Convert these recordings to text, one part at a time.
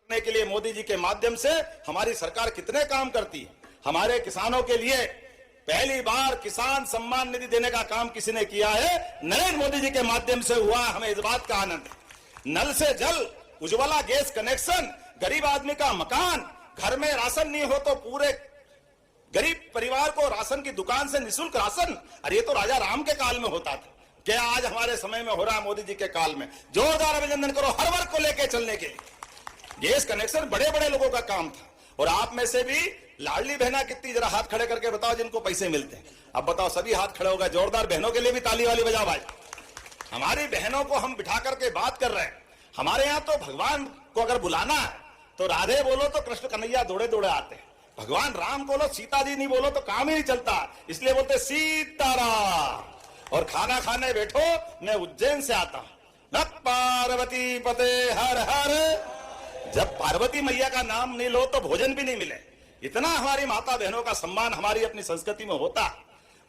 करने के लिए मोदी जी के माध्यम से हमारी सरकार कितने काम करती है। हमारे किसानों के लिए पहली बार किसान सम्मान निधि देने का काम किसी ने किया है, नरेंद्र मोदी जी के माध्यम से हुआ। हमें इस बात का आनंद है। नल से जल, उज्ज्वला गैस कनेक्शन, गरीब आदमी का मकान, घर में राशन नहीं हो तो पूरे गरीब परिवार को राशन की दुकान से निःशुल्क राशन। अरे ये तो राजा राम के काल में होता था, क्या आज हमारे समय में हो रहा है मोदी जी के काल में। जोरदार अभिनंदन करो हर वर्ग को लेकर चलने के लिए। गैस कनेक्शन बड़े बड़े लोगों का काम था। और आप में से भी लाडली बहना कितनी, जरा हाथ खड़े करके बताओ जिनको पैसे मिलते हैं। अब बताओ, सभी हाथ खड़े होगा। जोरदार बहनों के लिए भी ताली वाली बजाओ भाई। हमारी बहनों को हम बिठा करके बात कर रहे हैं। हमारे यहाँ तो भगवान को अगर बुलाना है तो राधे बोलो तो कृष्ण कन्हैया दौड़े दौड़े आते हैं। भगवान राम बोलो, सीता जी नहीं बोलो तो काम ही नहीं चलता, इसलिए बोलते सीताराम। और खाना खाने बैठो, मैं उज्जैन से आता हूं। नक पार्वती पते हर हर। जब पार्वती मैया का नाम नहीं लो तो भोजन भी नहीं मिले। इतना हमारी माता बहनों का सम्मान हमारी अपनी संस्कृति में होता।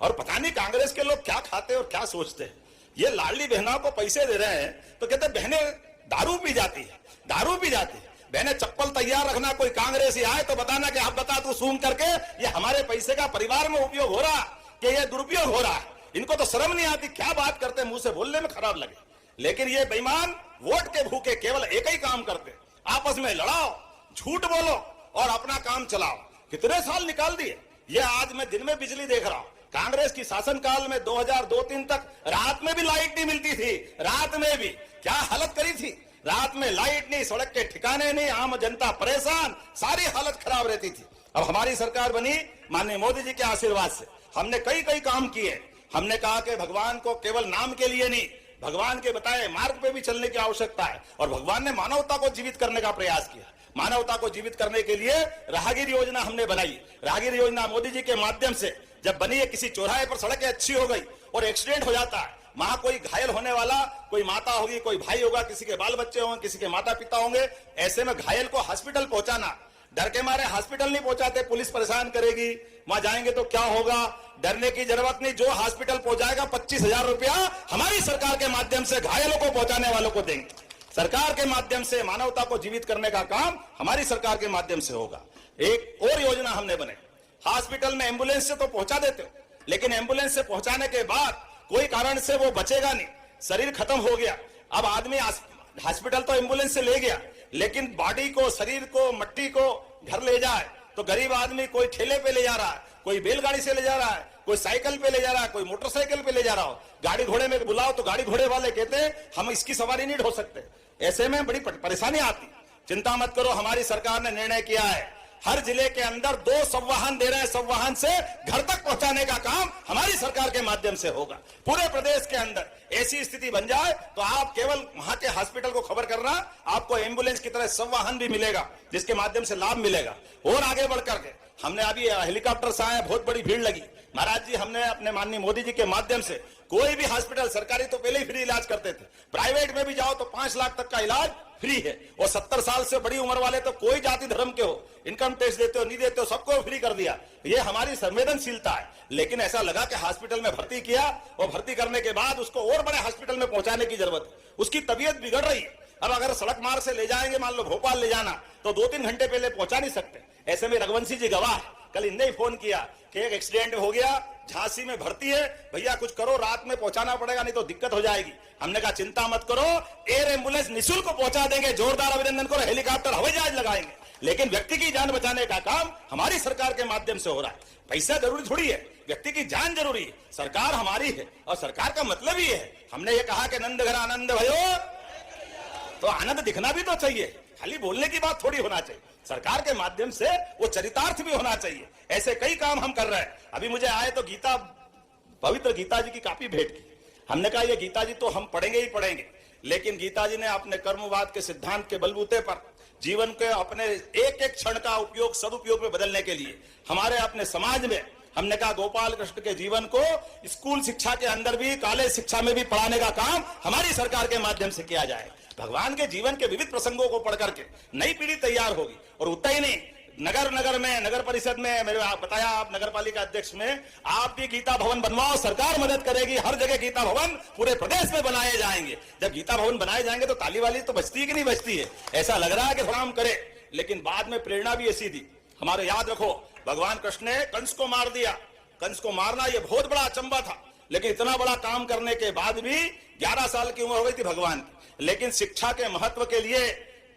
और पता नहीं कांग्रेस के लोग क्या खाते और क्या सोचते हैं। ये लाडली बहनों को पैसे दे रहे हैं तो कहते बहनें दारू पी जाती है, दारू पी जाती है। बहने चप्पल तैयार रखना, कोई कांग्रेसी आए तो बताना कि आप बता तू सूंघ करके ये हमारे पैसे का परिवार में उपयोग हो रहा कि ये दुरुपयोग हो रहा है। इनको तो शर्म नहीं आती, क्या बात करते, मुंह से बोलने में खराब लगे। लेकिन ये बेईमान वोट के भूखे केवल एक ही काम करते, आपस में लड़ाओ, झूठ बोलो और अपना काम चलाओ। कितने साल निकाल दिए। ये आज मैं दिन में बिजली देख रहा हूं। कांग्रेस की शासनकाल में 2002-3 तक रात में भी लाइट नहीं मिलती थी। रात में भी क्या हालत करी थी। रात में लाइट नहीं, सड़क के ठिकाने नहीं, आम जनता परेशान, सारी हालत खराब रहती थी। अब हमारी सरकार बनी माननीय मोदी जी के आशीर्वाद से। हमने कई कई काम किए। हमने कहा कि भगवान को केवल नाम के लिए नहीं, भगवान के बताए मार्ग पे भी चलने की आवश्यकता है। और भगवान ने मानवता को जीवित करने का प्रयास किया। मानवता को जीवित करने के लिए राहगीर योजना हमने बनाई। राहगीर योजना मोदी जी के माध्यम से जब बनी है, किसी चौराहे पर सड़कें अच्छी हो गई और एक्सीडेंट हो जाता है, वहां कोई घायल होने वाला, कोई माता होगी, कोई भाई होगा, किसी के बाल बच्चे होंगे, किसी के माता पिता होंगे, ऐसे में घायल को हॉस्पिटल पहुंचाना, डर के मारे हॉस्पिटल नहीं पहुंचाते, पुलिस परेशान करेगी, वहां जाएंगे तो क्या होगा। डरने की जरूरत नहीं, जो हॉस्पिटल पहुंचाएगा 25,000 रुपया हमारी सरकार के माध्यम से घायलों को पहुंचाने वालों को देंगे। सरकार के माध्यम से मानवता को जीवित करने का काम हमारी सरकार के माध्यम से होगा। एक और योजना हमने बनाई। हॉस्पिटल में एम्बुलेंस से तो पहुंचा देते हो, लेकिन एम्बुलेंस से पहुंचाने के बाद कोई कारण से वो बचेगा नहीं, शरीर खत्म हो गया। अब आदमी हॉस्पिटल तो एम्बुलेंस से ले गया, लेकिन बॉडी को, शरीर को, मट्टी को घर ले जाए तो गरीब आदमी कोई ठेले पे ले जा रहा है, कोई बैलगाड़ी से ले जा रहा है, कोई साइकिल पे ले जा रहा है, कोई मोटरसाइकिल पे ले जा रहा हो। गाड़ी घोड़े में बुलाओ तो गाड़ी घोड़े वाले कहते हैं हम इसकी सवारी नहीं ढो सकते। ऐसे में बड़ी परेशानी आती। चिंता मत करो, हमारी सरकार ने निर्णय किया है हर जिले के अंदर 2 संवाहन दे रहे हैं। संवाहन से घर तक पहुंचाने का काम हमारी सरकार के माध्यम से होगा। पूरे प्रदेश के अंदर ऐसी स्थिति बन जाए तो आप केवल वहां के हॉस्पिटल को खबर करना, आपको एम्बुलेंस की तरह संवाहन भी मिलेगा, जिसके माध्यम से लाभ मिलेगा। और आगे बढ़कर के हमने अभी हेलीकॉप्टर से आए, बहुत बड़ी भीड़ लगी। महाराज जी, हमने अपने माननीय मोदी जी के माध्यम से कोई भी हॉस्पिटल, सरकारी तो पहले ही फ्री इलाज करते थे, प्राइवेट में भी जाओ तो 5 लाख तक का इलाज फ्री है। और 70 साल से बड़ी उम्र वाले तो कोई जाति धर्म के हो, इनकम टैक्स देते हो नहीं देते हो, सबको फ्री कर दिया। ये हमारी संवेदनशीलता है। लेकिन ऐसा लगा कि हॉस्पिटल में भर्ती किया और भर्ती करने के बाद उसको और बड़े हॉस्पिटल में पहुंचाने की जरूरत है। उसकी तबीयत बिगड़ रही है। अब अगर सड़क मार्ग से ले जाएंगे, मान लो भोपाल ले जाना, तो 2-3 घंटे पहले पहुंचा नहीं सकते। ऐसे में रघुवंशी जी गवाह, कल इनने ही फोन किया कि एक एक्सीडेंट हो गया, झांसी में भर्ती है, भैया कुछ करो, रात में पहुंचाना पड़ेगा नहीं तो दिक्कत हो जाएगी। हमने कहा चिंता मत करो, एयर एम्बुलेंस निःशुल्क पहुंचा देंगे। जोरदार अभिनंदन करो। हेलीकॉप्टर, हवाई जहाज लगाएंगे, लेकिन व्यक्ति की जान बचाने का काम हमारी सरकार के माध्यम से हो रहा है। पैसा जरूरी थोड़ी है, व्यक्ति की जान जरूरी है। सरकार हमारी है और सरकार का मतलब ही है। हमने ये कहा कि नंद घर आनंद भयो, तो आनंद दिखना भी तो चाहिए, खाली बोलने की बात थोड़ी होना चाहिए। सरकार के माध्यम से वो चरितार्थ भी होना चाहिए। ऐसे कई काम हम कर रहे हैं। अभी मुझे आए तो गीता, पवित्र गीता जी की कापी भेंट की। हमने कहा ये गीता जी तो हम पढ़ेंगे ही पढ़ेंगे, लेकिन गीता जी ने अपने कर्मवाद के सिद्धांत के बलबूते पर जीवन के अपने एक एक क्षण का उपयोग सदुपयोग में बदलने के लिए हमारे अपने समाज में हमने कहा गोपाल कृष्ण के जीवन को स्कूल शिक्षा के अंदर भी, कॉलेज शिक्षा में भी पढ़ाने का काम हमारी सरकार के माध्यम से किया जाए। भगवान के जीवन के विविध प्रसंगों को पढ़ करके नई पीढ़ी तैयार होगी। और उतना ही नहीं, नगर नगर में, नगर परिषद में, मेरे आप बताया आप नगर पालिका अध्यक्ष में, आप भी गीता भवन बनवाओ, सरकार मदद करेगी, हर जगह गीता भवन पूरे प्रदेश में बनाए जाएंगे। जब गीता भवन बनाए जाएंगे तो ताली वाली तो बचती है कि नहीं बचती है? ऐसा लग रहा है कि थोड़ा हम करें, लेकिन बाद में प्रेरणा भी ऐसी दी। हमारे याद रखो, भगवान कृष्ण ने कंस को मार दिया। कंस को मारना यह बहुत बड़ा अचंबा था, लेकिन इतना बड़ा काम करने के बाद भी 11 साल की उम्र हो गई थी भगवान की, लेकिन शिक्षा के महत्व के लिए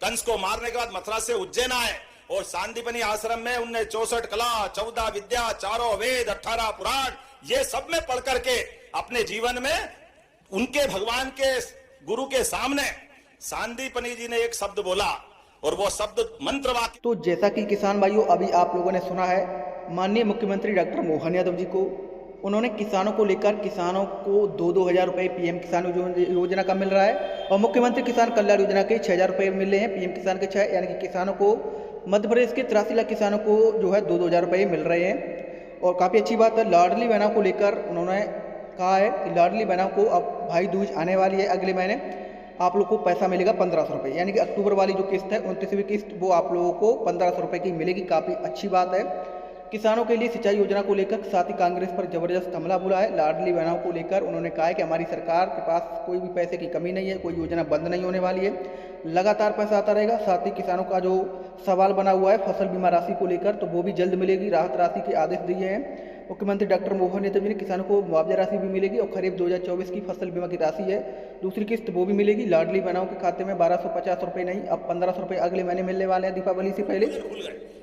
कंस को मारने के बाद मथुरा से उज्जैन आए और सांदीपनी आश्रम में उनने 64 कला, 14 विद्या, 4 वेद, 18 पुराण, ये सब में पढ़ करके अपने जीवन में उनके भगवान के गुरु के सामने सांदीपनी जी ने एक शब्द बोला और वो शब्द मंत्र वाक्य। तो जैसा कि किसान भाइयों अभी आप लोगों ने सुना है, माननीय मुख्यमंत्री डॉक्टर मोहन यादव जी को, उन्होंने किसानों को लेकर किसानों को 2-2 हज़ार रुपये पीएम किसान योजना का मिल रहा है और मुख्यमंत्री किसान कल्याण योजना के 6,000 रुपये मिल रहे हैं। पीएम किसान के 6, यानी कि किसानों को मध्य प्रदेश के 83 लाख किसानों को जो है 2-2 हज़ार रुपये मिल रहे हैं। और काफ़ी अच्छी बात है, लाडली बहनों को लेकर उन्होंने कहा है कि लाडली बहनों को अब भाई दूज आने वाली है, अगले महीने आप लोग को पैसा मिलेगा 1500 रुपये, यानी कि अक्टूबर वाली जो किस्त है 29वीं किस्त वो आप लोगों को 1500 रुपये की मिलेगी। काफ़ी अच्छी बात है। किसानों के लिए सिंचाई योजना को लेकर साथ ही कांग्रेस पर जबरदस्त हमला बोला है। लाडली बहनों को लेकर उन्होंने कहा है कि हमारी सरकार के पास कोई भी पैसे की कमी नहीं है, कोई योजना बंद नहीं होने वाली है, लगातार पैसा आता रहेगा। साथ ही किसानों का जो सवाल बना हुआ है फसल बीमा राशि को लेकर, तो वो भी जल्द मिलेगी। राहत राशि के आदेश दिए हैं मुख्यमंत्री डॉक्टर मोहन यादव जी ने। किसानों को मुआवजा राशि भी मिलेगी और खरीफ 2024 की फसल बीमा की राशि है, दूसरी किस्त वो भी मिलेगी। लाडली बहनों के खाते में 1250 रुपये नहीं, अब 1500 रुपये अगले महीने मिलने वाले हैं दीपावली से पहले।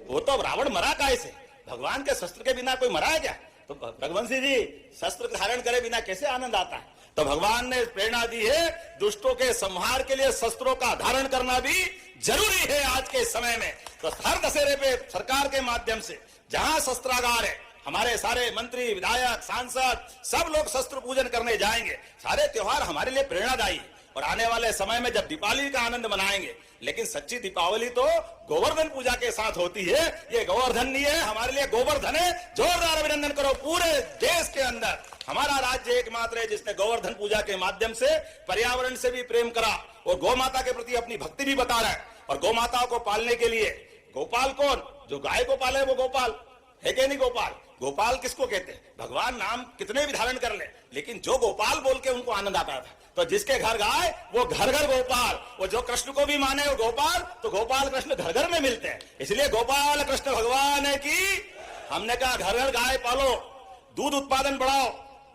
वो तो रावण मरा कैसे? भगवान के शस्त्र के बिना कोई मरा है क्या? तो रघुवंशी जी, शस्त्र धारण करे बिना कैसे आनंद आता है? तो भगवान ने प्रेरणा दी है, दुष्टों के संहार के लिए शस्त्रों का धारण करना भी जरूरी है आज के समय में। तो हर दशहरे पे सरकार के माध्यम से जहां शस्त्रागार है, हमारे सारे मंत्री, विधायक, सांसद सब लोग शस्त्र पूजन करने जाएंगे। सारे त्योहार हमारे लिए प्रेरणादायी है और आने वाले समय में जब दीपावली का आनंद मनाएंगे, लेकिन सच्ची दीपावली तो गोवर्धन पूजा के साथ होती है। ये गोवर्धन नहीं है, हमारे लिए गोवर्धन है। जोरदार अभिनंदन करो। पूरे देश के अंदर हमारा राज्य एकमात्र है जिसने गोवर्धन पूजा के माध्यम से पर्यावरण से भी प्रेम करा और गौ माता के प्रति अपनी भक्ति भी बता रहा है। और गौ माता को पालने के लिए गोपाल कौन? जो गाय को पाले वो गोपाल है कि नहीं? गोपाल, गोपाल किसको कहते हैं? भगवान नाम कितने भी धारण कर ले, लेकिन जो गोपाल बोल के उनको आनंद आता था। तो जिसके घर गाय वो घर घर गोपाल, वो जो कृष्ण को भी माने वो गोपाल, तो गोपाल कृष्ण घर घर में मिलते हैं। इसलिए गोपाल कृष्ण भगवान है कि हमने कहा घर घर गाय पालो, दूध उत्पादन बढ़ाओ,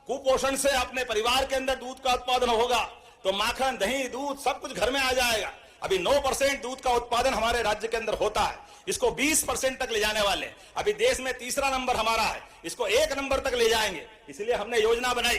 कुपोषण से अपने परिवार के अंदर दूध का उत्पादन होगा तो माखन, दही, दूध सब कुछ घर में आ जाएगा। अभी 9% दूध का उत्पादन हमारे राज्य के अंदर होता है, इसको 20% तक ले जाने वाले। अभी देश में तीसरा नंबर हमारा है, इसको 1 नंबर तक ले जाएंगे। इसलिए हमने योजना बनाई,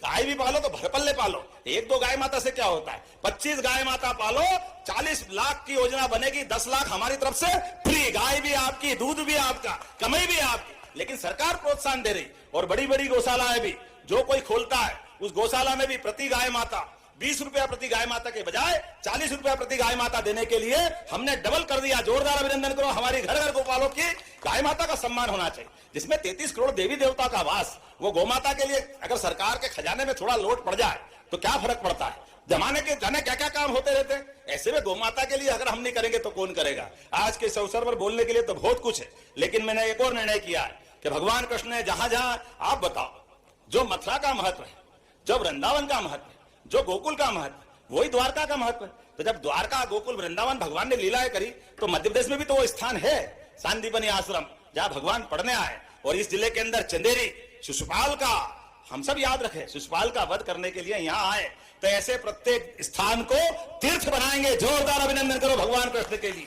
गाय भी पालो तो भरपल्ले पालो। 1-2 गाय माता से क्या होता है? 25 गाय माता पालो, 40 लाख की योजना बनेगी। 10 लाख हमारी तरफ से फ्री, गाय भी आपकी, दूध भी आपका, कमाई भी आपकी। लेकिन सरकार प्रोत्साहन दे रही और बड़ी बड़ी गौशालाएं भी जो कोई खोलता है उस गौशाला में भी प्रति गाय माता 20 रुपया प्रति गाय माता के बजाय 40 रुपया प्रति गाय माता देने के लिए हमने डबल कर दिया। जोरदार अभिनंदन करो। हमारी घर घर गोपालों की गाय माता का सम्मान होना चाहिए, जिसमें 33 करोड़ देवी देवता का वास। वो गौ माता के लिए अगर सरकार के खजाने में थोड़ा लोड पड़ जाए तो क्या फर्क पड़ता है? जमाने के जाने क्या क्या काम होते रहते हैं। ऐसे में गौ माता के लिए अगर हम नहीं करेंगे तो कौन करेगा? आज के इस अवसर पर बोलने के लिए तो बहुत कुछ है, लेकिन मैंने एक और निर्णय किया है कि भगवान कृष्ण ने जहां जहां, आप बताओ, जो मथुरा का महत्व है, जो वृंदावन का महत्व है, जो गोकुल का महत्व, वही द्वारका का महत्व है। तो जब द्वारका, गोकुल, वृंदावन भगवान ने लीलाएं करी, तो मध्य प्रदेश में भी तो वो स्थान है, सांदीपनी आश्रम, जहां भगवान पढ़ने आए। और इस जिले के अंदर चंदेरी, शिशुपाल का, हम सब याद रखें, शिशुपाल का वध करने के लिए यहाँ आए। तो ऐसे प्रत्येक स्थान को तीर्थ बनाएंगे। जोरदार अभिनंदन करो भगवान कृष्ण के लिए।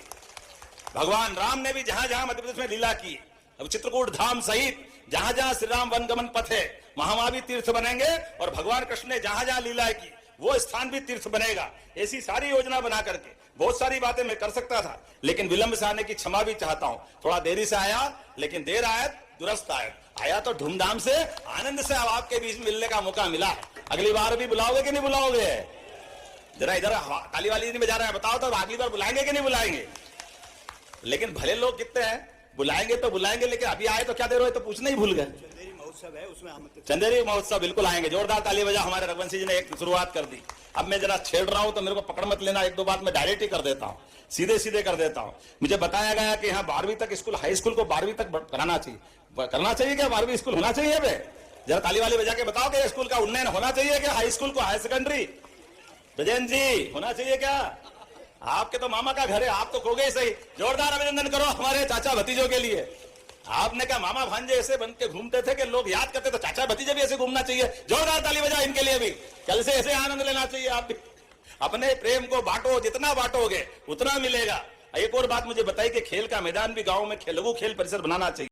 भगवान राम ने भी जहां जहां मध्य प्रदेश में लीला की, अब चित्रकूट धाम सहित जहां जहां श्री राम वनगमन पथ है वहां भी तीर्थ बनेंगे। और भगवान कृष्ण ने जहां जहां लीला की वो स्थान भी तीर्थ बनेगा। ऐसी सारी योजना बना करके बहुत सारी बातें मैं कर सकता था, लेकिन विलंब से आने की क्षमा भी चाहता हूं। थोड़ा देरी से आया, लेकिन देर आया दुरुस्त आया तो धूमधाम से, आनंद से अब आपके बीच मिलने का मौका मिला है। अगली बार भी बुलाओगे कि नहीं बुलाओगे? जरा इधर ताली वाली नहीं बजा रहा है, बताओ तो अगली बार बुलाएंगे कि नहीं बुलाएंगे? लेकिन भले लोग कितने हैं, बुलाएंगे तो बुलाएंगे, लेकिन अभी आए तो क्या देर हो तो पूछना ही भूल गए। महोत्सव है उसमें आमंत्रित। चंदेरी महोत्सव बिल्कुल आएंगे, जोरदार ताली बजा। हमारे रघुवंशी जी ने एक शुरुआत कर दी। अब मैं जरा छेड़ रहा हूं तो मेरे को पकड़ मत लेना, एक दो बात मैं डायरेक्ट ही कर देता हूं, सीधे सीधे कर देता हूं। मुझे बताया गया कि यहाँ 12वीं तक स्कूल, हाई स्कूल को 12वीं तक कराना चाहिए। करना चाहिए क्या? 12वीं स्कूल होना चाहिए बे? जरा ताली वाली बजा के बताओ कि स्कूल का उन्नयन होना चाहिए क्या? हाई स्कूल को हायर सेकेंडरी ब्रजेंद्र जी होना चाहिए क्या? आपके तो मामा का घर है, आप तो खो गए सही। जोरदार अभिनंदन करो हमारे चाचा भतीजों के लिए। आपने कहा मामा भांजे ऐसे बन के घूमते थे कि लोग याद करते, तो चाचा भतीजे भी ऐसे घूमना चाहिए। जोरदार ताली बजा इनके लिए भी। कल से ऐसे आनंद लेना चाहिए। आप भी अपने प्रेम को बांटो, जितना बांटोगे उतना मिलेगा। एक और बात मुझे बताई कि खेल का मैदान भी गांव में लघु खेल परिसर बनाना चाहिए।